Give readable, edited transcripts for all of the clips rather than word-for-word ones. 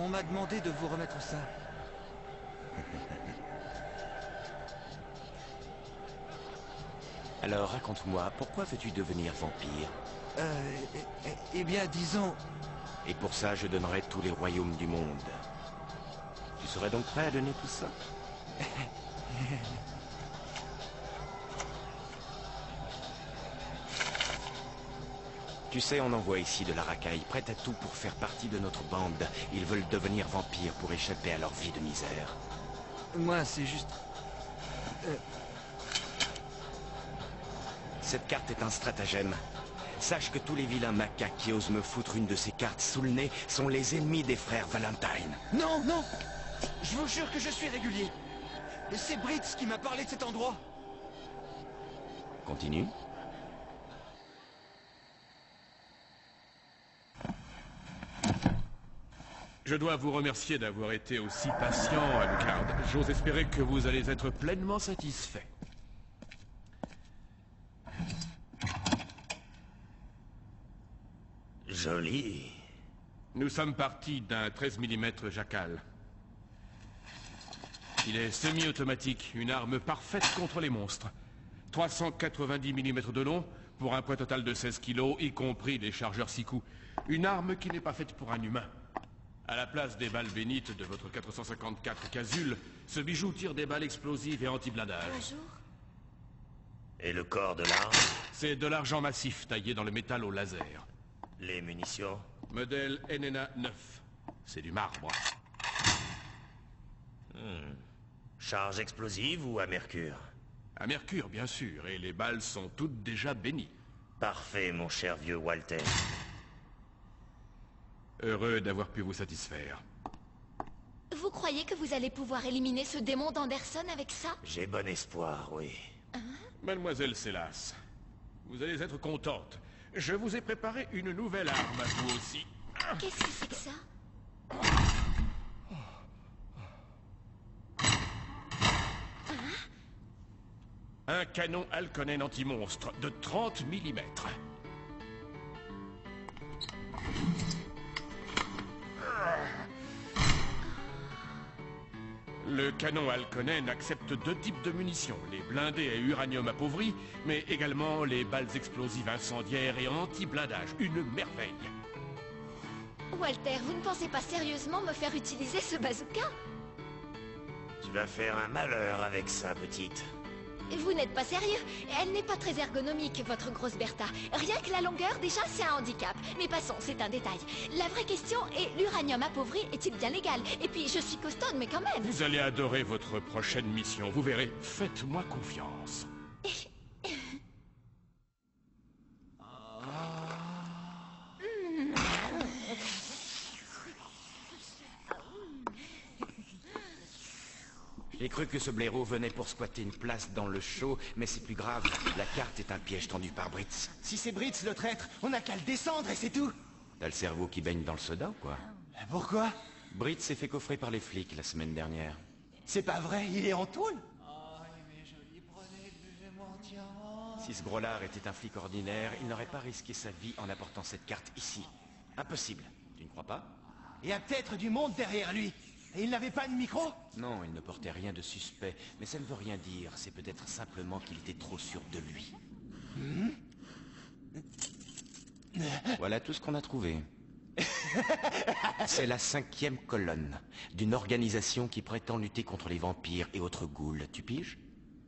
On m'a demandé de vous remettre ça. Alors raconte-moi, pourquoi veux-tu devenir vampire? Eh bien, disons... Et pour ça, je donnerai tous les royaumes du monde. Tu serais donc prêt à donner tout ça? Tu sais, on envoie ici de la racaille, prête à tout pour faire partie de notre bande. Ils veulent devenir vampires pour échapper à leur vie de misère. Moi, c'est juste... Cette carte est un stratagème. Sache que tous les vilains macaques qui osent me foutre une de ces cartes sous le nez sont les ennemis des frères Valentine. Non, non! Je vous jure que je suis régulier. C'est Britz qui m'a parlé de cet endroit. Continue. Je dois vous remercier d'avoir été aussi patient, Alucard. J'ose espérer que vous allez être pleinement satisfait. Joli. Nous sommes partis d'un 13 mm Jackal. Il est semi-automatique, une arme parfaite contre les monstres. 390 mm de long, pour un poids total de 16 kg, y compris les chargeurs 6 coups. Une arme qui n'est pas faite pour un humain. À la place des balles bénites de votre 454 Casulle, ce bijou tire des balles explosives et anti-blindage. Bonjour. Et le corps de l'arme? C'est de l'argent massif taillé dans le métal au laser. Les munitions? Modèle NNA 9. C'est du marbre. Charge explosive ou à mercure? À mercure, bien sûr, et les balles sont toutes déjà bénies. Parfait, mon cher vieux Walter. Heureux d'avoir pu vous satisfaire. Vous croyez que vous allez pouvoir éliminer ce démon d'Anderson avec ça? J'ai bon espoir, oui. Mademoiselle Célas, vous allez être contente. Je vous ai préparé une nouvelle arme à vous aussi. Qu'est-ce que c'est que ça? Un canon Halkonen anti-monstre de 30 mm. Le canon Halkonen accepte deux types de munitions, les blindés à uranium appauvri, mais également les balles explosives incendiaires et anti-blindage. Une merveille. Walter, vous ne pensez pas sérieusement me faire utiliser ce bazooka? Tu vas faire un malheur avec ça, petite. Vous n'êtes pas sérieux? Elle n'est pas très ergonomique, votre grosse Bertha. Rien que la longueur, déjà, c'est un handicap. Mais passons, c'est un détail. La vraie question est, l'uranium appauvri est-il bien légal? Et puis, je suis costaude, mais quand même. Vous allez adorer votre prochaine mission, vous verrez. Faites-moi confiance. J'ai cru que ce blaireau venait pour squatter une place dans le show, mais c'est plus grave. La carte est un piège tendu par Britz. Si c'est Britz le traître, on n'a qu'à le descendre et c'est tout. T'as le cerveau qui baigne dans le soda ou quoi? Pourquoi? Britz s'est fait coffrer par les flics la semaine dernière. C'est pas vrai, il est en tôle. Si ce gros-lard était un flic ordinaire, il n'aurait pas risqué sa vie en apportant cette carte ici. Impossible, tu ne crois pas? Il y a peut-être du monde derrière lui. Et il n'avait pas de micro? Non, il ne portait rien de suspect, mais ça ne veut rien dire. C'est peut-être simplement qu'il était trop sûr de lui. Voilà tout ce qu'on a trouvé. C'est la 5e colonne d'une organisation qui prétend lutter contre les vampires et autres ghouls. Tu piges?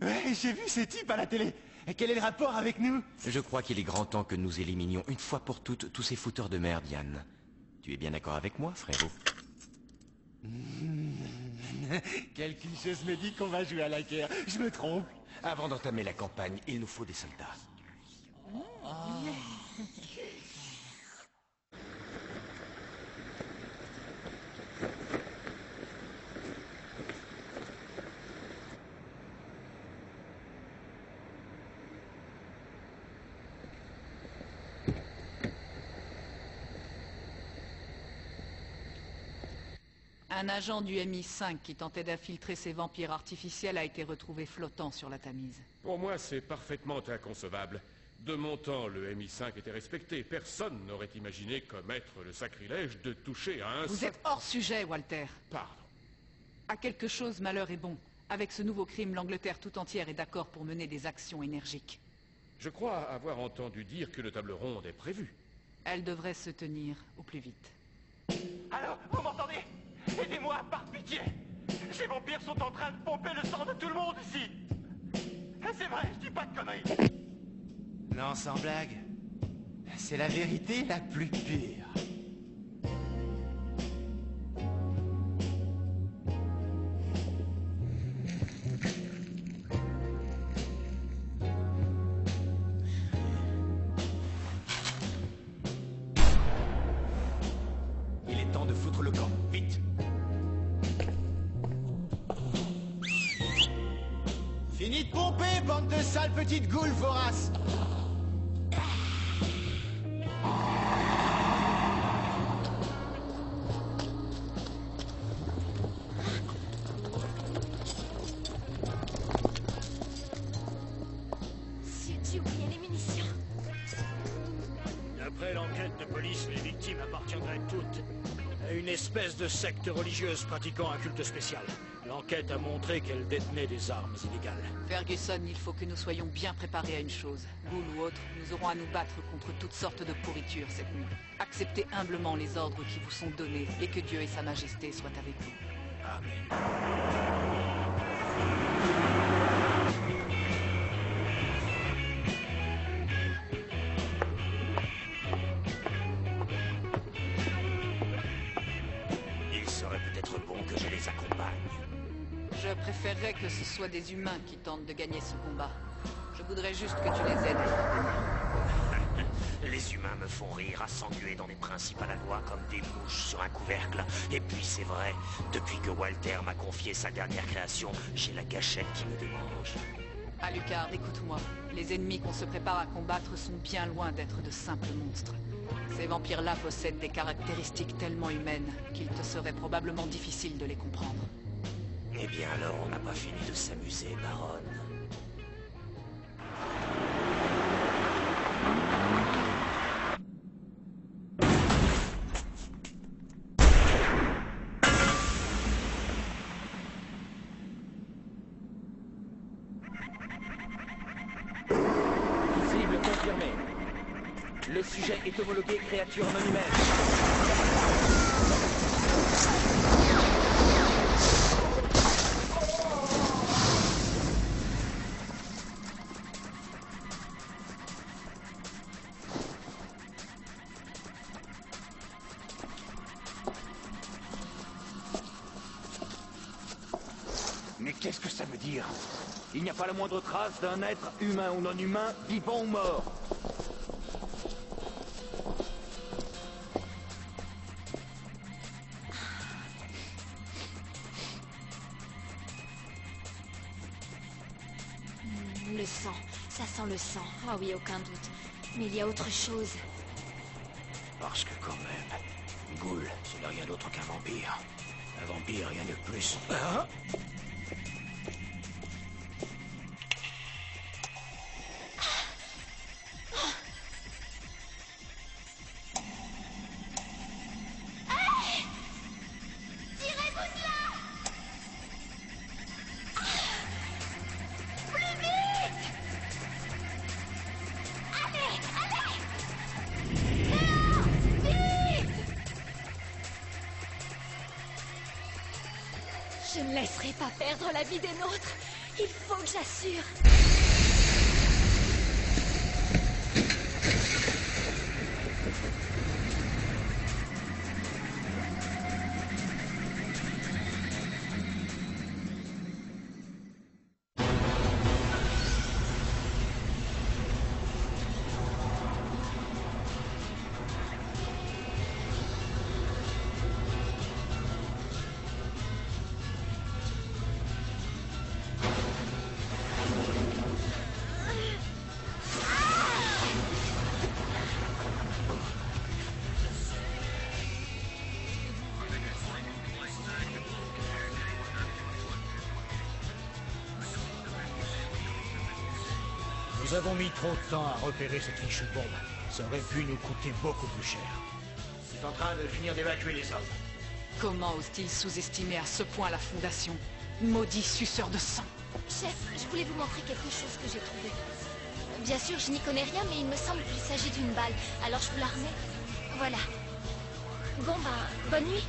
Ouais, j'ai vu ces types à la télé. Et quel est le rapport avec nous? Je crois qu'il est grand temps que nous éliminions une fois pour toutes tous ces fouteurs de merde, Yann. Tu es bien d'accord avec moi, frérot? Quelque chose me dit qu'on va jouer à la guerre. Je me trompe. Avant d'entamer la campagne, il nous faut des soldats. Un agent du MI5 qui tentait d'infiltrer ces vampires artificiels a été retrouvé flottant sur la Tamise. Pour moi, c'est parfaitement inconcevable. De mon temps, le MI5 était respecté. Personne n'aurait imaginé commettre le sacrilège de toucher à un... Vous êtes hors sujet, Walter. Pardon. À quelque chose, malheur est bon. Avec ce nouveau crime, l'Angleterre tout entière est d'accord pour mener des actions énergiques. Je crois avoir entendu dire que le table ronde est prévu. Elle devrait se tenir au plus vite. Alors, vous m'entendez? Aidez-moi, par pitié. Ces vampires sont en train de pomper le sang de tout le monde ici. C'est vrai, je dis pas de conneries. Non, sans blague. C'est la vérité la plus pure. Il est temps de foutre le camp, vite. Fini de pomper, bande de sales petites goules voraces. J'ai oublié les munitions. D'après l'enquête de police, les victimes appartiendraient toutes à une espèce de secte religieuse pratiquant un culte spécial. L'enquête a montré qu'elles détenaient des armes illégales. Ferguson, il faut que nous soyons bien préparés à une chose. Ghoul ou autre, nous aurons à nous battre contre toutes sortes de pourritures cette nuit. Acceptez humblement les ordres qui vous sont donnés et que Dieu et Sa Majesté soient avec vous. Amen. Il serait peut-être bon que je les accompagne. Je préférerais que ce soit des humains qui tentent de gagner ce combat. Je voudrais juste que tu les aides à y parvenir. Les humains me font rire à s'engueuler dans des principes à la loi comme des mouches sur un couvercle. Et puis c'est vrai, depuis que Walter m'a confié sa dernière création, j'ai la gâchette qui me démange. Alucard, écoute-moi. Les ennemis qu'on se prépare à combattre sont bien loin d'être de simples monstres. Ces vampires-là possèdent des caractéristiques tellement humaines qu'il te serait probablement difficile de les comprendre. Eh bien alors, on n'a pas fini de s'amuser, baronne. Cible confirmée. Le sujet est homologué créature non humaine. Mais qu'est-ce que ça veut dire? Il n'y a pas la moindre trace d'un être, humain ou non humain, vivant ou mort. Le sang, ça sent le sang. Ah oui, aucun doute. Mais il y a autre chose. Parce que quand même, Ghoul, ce n'est rien d'autre qu'un vampire. Un vampire, rien de plus. Hein? Tirez-vous de là! Plus vite! Allez, allez! Léon, vite! Je ne laisserai pas perdre la vie des nôtres. Il faut que j'assure. Nous avons mis trop de temps à repérer cette fichue bombe. Ça aurait pu nous coûter beaucoup plus cher. C'est en train de finir d'évacuer les hommes. Comment ose-t-il sous-estimer à ce point la Fondation? Maudit suceur de sang. Chef, je voulais vous montrer quelque chose que j'ai trouvé. Bien sûr, je n'y connais rien, mais il me semble qu'il s'agit d'une balle. Alors je vous la remets. Voilà. Bon, ben, bonne nuit.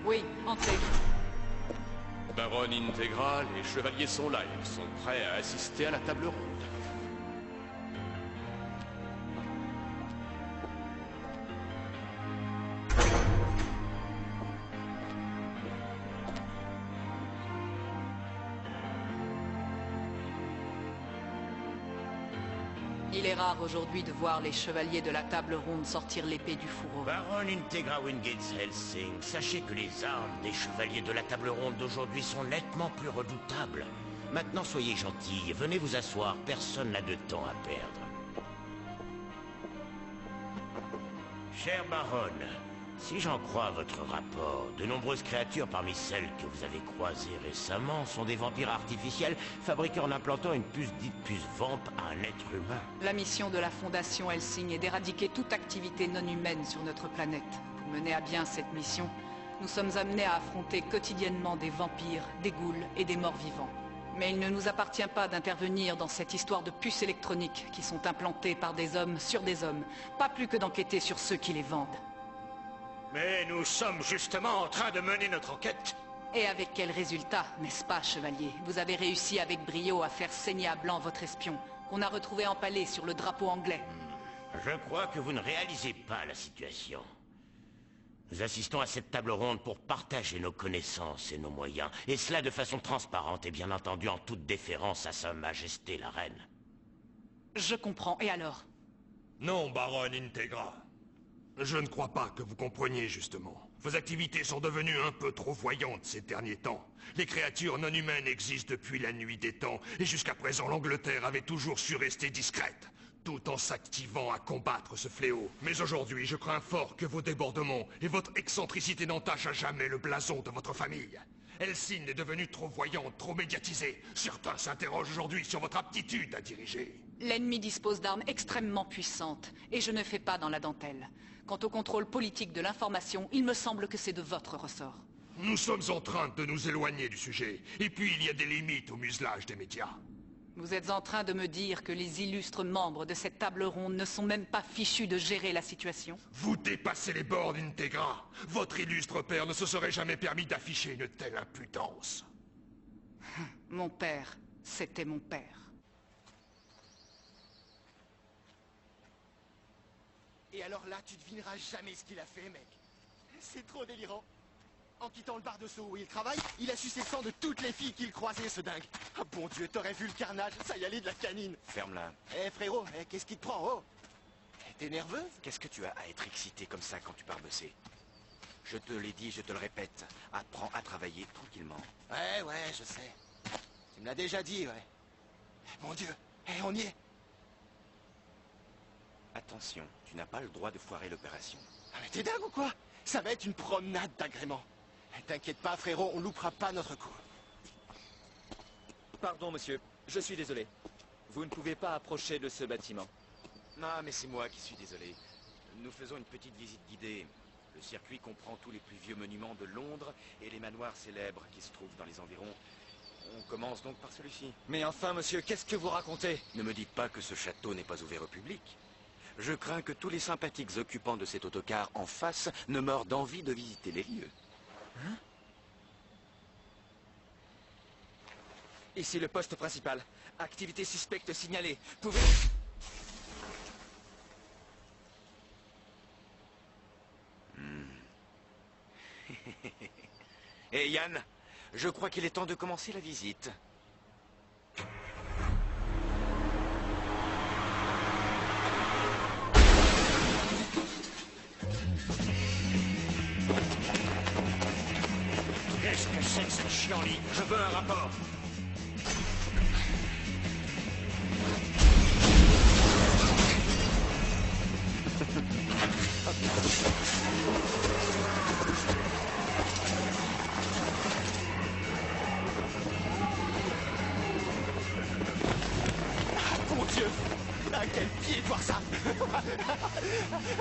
Oui, entrez. Baronne Integra, les chevaliers sont là. Ils sont prêts à assister à la table ronde. Il est rare aujourd'hui de voir les chevaliers de la table ronde sortir l'épée du fourreau. Baron Integra Wingate Helsing, sachez que les armes des chevaliers de la table ronde d'aujourd'hui sont nettement plus redoutables. Maintenant, soyez gentils, venez vous asseoir, personne n'a de temps à perdre. Chère baronne, si j'en crois votre rapport, de nombreuses créatures parmi celles que vous avez croisées récemment sont des vampires artificiels fabriqués en implantant une puce dite puce vamp à un être humain. La mission de la Fondation Helsing est d'éradiquer toute activité non humaine sur notre planète. Pour mener à bien cette mission, nous sommes amenés à affronter quotidiennement des vampires, des ghouls et des morts vivants. Mais il ne nous appartient pas d'intervenir dans cette histoire de puces électroniques qui sont implantées par des hommes sur des hommes, pas plus que d'enquêter sur ceux qui les vendent. Mais nous sommes justement en train de mener notre enquête. Et avec quel résultat, n'est-ce pas, chevalier? Vous avez réussi avec brio à faire saigner à blanc votre espion, qu'on a retrouvé empalé sur le drapeau anglais. Je crois que vous ne réalisez pas la situation. Nous assistons à cette table ronde pour partager nos connaissances et nos moyens, et cela de façon transparente et bien entendu en toute déférence à Sa Majesté la Reine. Je comprends, et alors? Non, baronne Integra. Je ne crois pas que vous compreniez, justement. Vos activités sont devenues un peu trop voyantes ces derniers temps. Les créatures non humaines existent depuis la nuit des temps, et jusqu'à présent l'Angleterre avait toujours su rester discrète, tout en s'activant à combattre ce fléau. Mais aujourd'hui, je crains fort que vos débordements et votre excentricité n'entachent à jamais le blason de votre famille. Helsing est devenue trop voyante, trop médiatisée. Certains s'interrogent aujourd'hui sur votre aptitude à diriger. L'ennemi dispose d'armes extrêmement puissantes, et je ne fais pas dans la dentelle. Quant au contrôle politique de l'information, il me semble que c'est de votre ressort. Nous sommes en train de nous éloigner du sujet. Et puis il y a des limites au muselage des médias. Vous êtes en train de me dire que les illustres membres de cette table ronde ne sont même pas fichus de gérer la situation? Vous dépassez les bords d'Integra. Votre illustre père ne se serait jamais permis d'afficher une telle impudence. Mon père, c'était mon père. Et alors là, tu devineras jamais ce qu'il a fait, mec. C'est trop délirant. En quittant le bar de Sceaux où il travaille, il a sucé le sang de toutes les filles qu'il croisait, ce dingue. Ah bon Dieu, t'aurais vu le carnage, ça y allait de la canine. Ferme-la. Eh frérot, qu'est-ce qui te prend, oh? T'es nerveux? Qu'est-ce que tu as à être excité comme ça quand tu pars bosser? Je te l'ai dit, je te le répète. Apprends à travailler tranquillement. Ouais, je sais. Tu me l'as déjà dit, ouais. Mon Dieu, on y est. Attention, tu n'as pas le droit de foirer l'opération. Ah mais t'es dingue ou quoi? Ça va être une promenade d'agrément. T'inquiète pas, frérot, on loupera pas notre coup. Pardon, monsieur. Je suis désolé. Vous ne pouvez pas approcher de ce bâtiment. Non, mais c'est moi qui suis désolé. Nous faisons une petite visite guidée. Le circuit comprend tous les plus vieux monuments de Londres et les manoirs célèbres qui se trouvent dans les environs. On commence donc par celui-ci. Mais enfin, monsieur, qu'est-ce que vous racontez? Ne me dites pas que ce château n'est pas ouvert au public. Je crains que tous les sympathiques occupants de cet autocar en face ne meurent d'envie de visiter les lieux. Hein? Ici le poste principal. Activité suspecte signalée. Pouvez... Et Yann, je crois qu'il est temps de commencer la visite. Qu'est-ce que c'est que cette chienlit? Je veux un rapport. Mon Dieu! À quel pied de voir ça!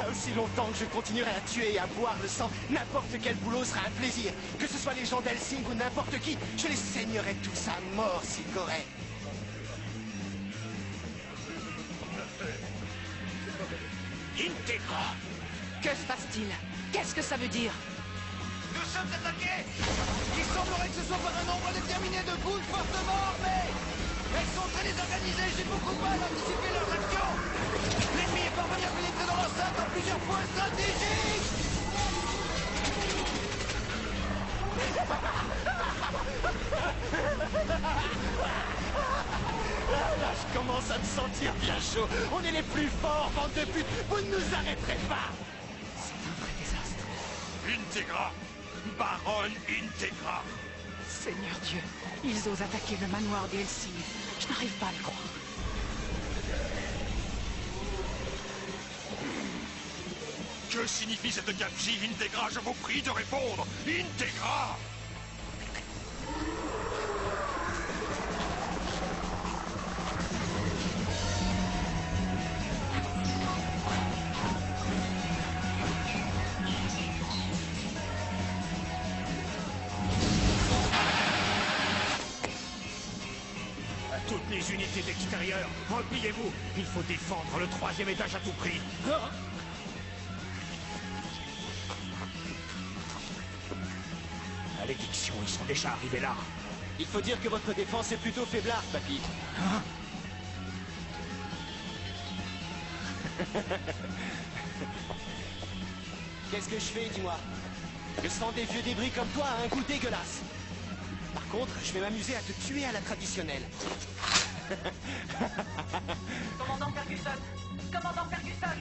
Aussi longtemps que je continuerai à tuer et à boire le sang, n'importe quel boulot sera un plaisir. Que ce soit les gens d'Helsing ou n'importe qui, je les saignerai tous à mort s'ils couraient. Integra! Que se passe-t-il? Qu'est-ce que ça veut dire? Nous sommes attaqués! Il semblerait que ce soit par un nombre déterminé de ghouls fortement armés! Elles sont très désorganisées, j'ai beaucoup de mal à anticiper leurs actions! L'ennemi est parvenu à pénétrer dans l'enceinte à plusieurs points stratégiques! Là, je commence à me sentir bien chaud. On est les plus forts, bande de putes. Vous ne nous arrêterez pas. C'est un vrai désastre. Integra! Baronne Integra! Seigneur Dieu, ils osent attaquer le manoir des Helsing. Je n'arrive pas à le croire. Que signifie cette gabegie, Integra? Je vous prie de répondre! Integra! À toutes les unités d'extérieur, repliez-vous. Il faut défendre le 3e étage à tout prix. Malédiction, ils sont déjà arrivés là. Il faut dire que votre défense est plutôt faiblarde, papy. Hein? Qu'est-ce que je fais, dis-moi? Le sang des vieux débris comme toi a un goût dégueulasse. Par contre, je vais m'amuser à te tuer à la traditionnelle. Commandant Ferguson! Commandant Ferguson!